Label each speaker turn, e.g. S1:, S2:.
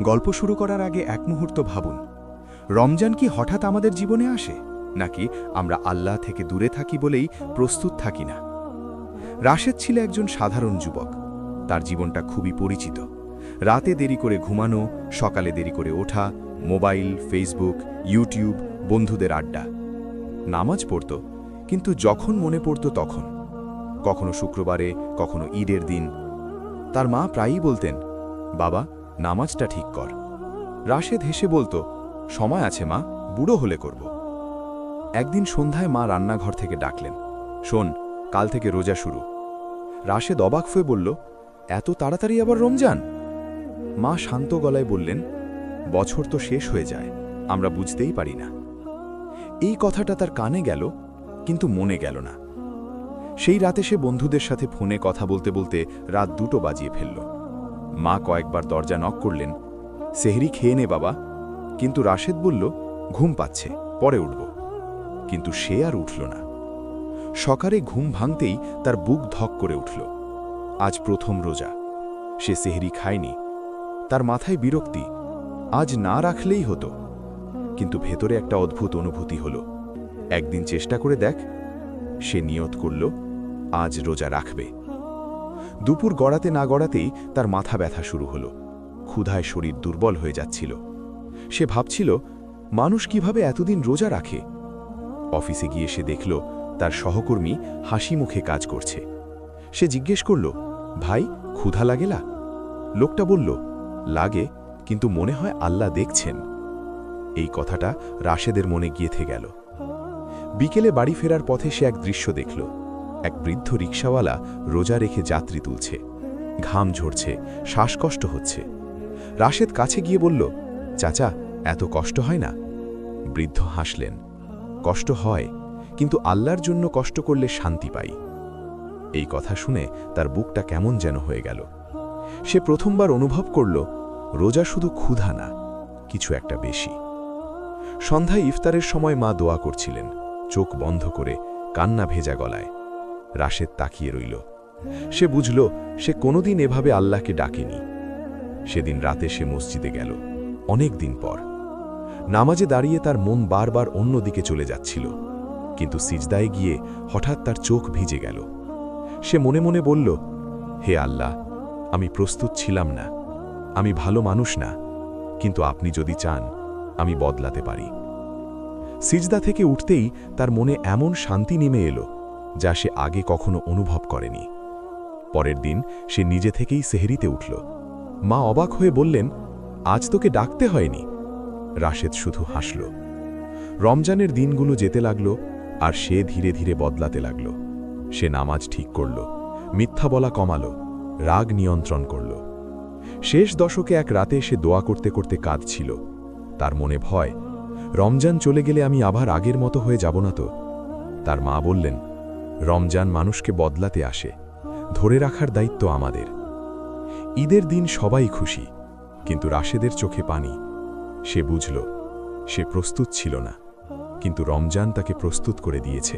S1: গল্প শুরু করার আগে এক মুহূর্ত ভাবুন, রমজান কি হঠাৎ আমাদের জীবনে আসে, নাকি আমরা আল্লাহ থেকে দূরে থাকি বলেই প্রস্তুত থাকি না? রাশেদ ছিল একজন সাধারণ যুবক। তার জীবনটা খুবই পরিচিত। রাতে দেরি করে ঘুমানো, সকালে দেরি করে ওঠা, মোবাইল, ফেসবুক, ইউটিউব, বন্ধুদের আড্ডা। নামাজ পড়ত, কিন্তু যখন মনে পড়ত তখন, কখনো শুক্রবারে, কখনো ঈদের দিন। তার মা প্রায়ই বলতেন, বাবা, নামাজটা ঠিক কর। রাশেদ হেসে বলতো, সময় আছে মা, বুড়ো হলে করব। একদিন সন্ধ্যায় মা রান্নাঘর থেকে ডাকলেন, শোন, কাল থেকে রোজা শুরু। রাশেদ অবাক হয়ে বলল, এত তাড়াতাড়ি আবার রমজান? মা শান্ত গলায় বললেন, বছর তো শেষ হয়ে যায়, আমরা বুঝতেই পারি না। এই কথাটা তার কানে গেল, কিন্তু মনে গেল না। সেই রাতে সে বন্ধুদের সাথে ফোনে কথা বলতে বলতে রাত 2টো বাজিয়ে ফেলল। মা কয়েকবার দরজা নক করলেন, সেহরি খেয়ে নে বাবা। কিন্তু রাশেদ বলল, ঘুম পাচ্ছে, পরে উঠব। কিন্তু সে আর উঠল না। সকালে ঘুম ভাঙতেই তার বুক ধক করে উঠল। আজ প্রথম রোজা, সে সেহরি খায়নি। তার মাথায় বিরক্তি, আজ না রাখলেই হতো। কিন্তু ভেতরে একটা অদ্ভুত অনুভূতি হল, একদিন চেষ্টা করে দেখ। সে নিয়ত করল, আজ রোজা রাখবে। দুপুর গড়াতে না গড়াতেই তার মাথা ব্যথা শুরু হলো। ক্ষুধায় শরীর দুর্বল হয়ে যাচ্ছিল। সে ভাবছিল, মানুষ কিভাবে এতদিন রোজা রাখে। অফিসে গিয়ে সে দেখল তার সহকর্মী হাসি মুখে কাজ করছে। সে জিজ্ঞেস করল, ভাই, ক্ষুধা লাগেলা? লোকটা বলল, লাগে, কিন্তু মনে হয় আল্লাহ দেখছেন। এই কথাটা রাশেদের মনে গিয়েথে গেল। বিকেলে বাড়ি ফেরার পথে সে এক দৃশ্য দেখল। এক বৃদ্ধ রিকশাওয়ালা রোজা রেখে যাত্রী তুলছে। ঘাম ঝরছে, শ্বাসকষ্ট হচ্ছে। রাশেদ কাছে গিয়ে বলল, চাচা, এত কষ্ট হয় না? বৃদ্ধ হাসলেন, কষ্ট হয়, কিন্তু আল্লাহর জন্য কষ্ট করলে শান্তি পাই। এই কথা শুনে তার বুকটা কেমন যেন হয়ে গেল। সে প্রথমবার অনুভব করল, রোজা শুধু ক্ষুধা না, কিছু একটা বেশি। সন্ধ্যায় ইফতারের সময় মা দোয়া করছিলেন, চোখ বন্ধ করে, কান্না ভেজা গলায়। রাশেদ তাকিয়ে রইল। সে বুঝল, সে কোনোদিন এভাবে আল্লাহকে ডাকেনি। সেদিন রাতে সে মসজিদে গেল, অনেক দিন পর। নামাজে দাঁড়িয়ে তার মন বারবার অন্য দিকে চলে যাচ্ছিল, কিন্তু সিজদায় গিয়ে হঠাৎ তার চোখ ভিজে গেল। সে মনে মনে বলল, হে আল্লাহ, আমি প্রস্তুত ছিলাম না, আমি ভালো মানুষ না, কিন্তু আপনি যদি চান, আমি বদলাতে পারি। সিজদা থেকে উঠতেই তার মনে এমন শান্তি নেমে এলো, যা সে আগে কখনো অনুভব করেনি। পরের দিন সে নিজে থেকেই সেহরিতে উঠল। মা অবাক হয়ে বললেন, আজ তোকে ডাকতে হয়নি। রাশেদ শুধু হাসল। রমজানের দিনগুলো যেতে লাগল, আর সে ধীরে ধীরে বদলাতে লাগল। সে নামাজ ঠিক করল, মিথ্যা বলা কমাল, রাগ নিয়ন্ত্রণ করল। শেষ দশকে এক রাতে সে দোয়া করতে করতে কাঁদছিল। তার মনে ভয়, রমজান চলে গেলে আমি আবার আগের মতো হয়ে যাব না তো? তার মা বললেন, রমজান মানুষকে বদলাতে আসে, ধরে রাখার দায়িত্ব আমাদের। ঈদের দিন সবাই খুশি, কিন্তু রাশেদের চোখে পানি। সে বুঝল, সে প্রস্তুত ছিল না, কিন্তু রমজান তাকে প্রস্তুত করে দিয়েছে।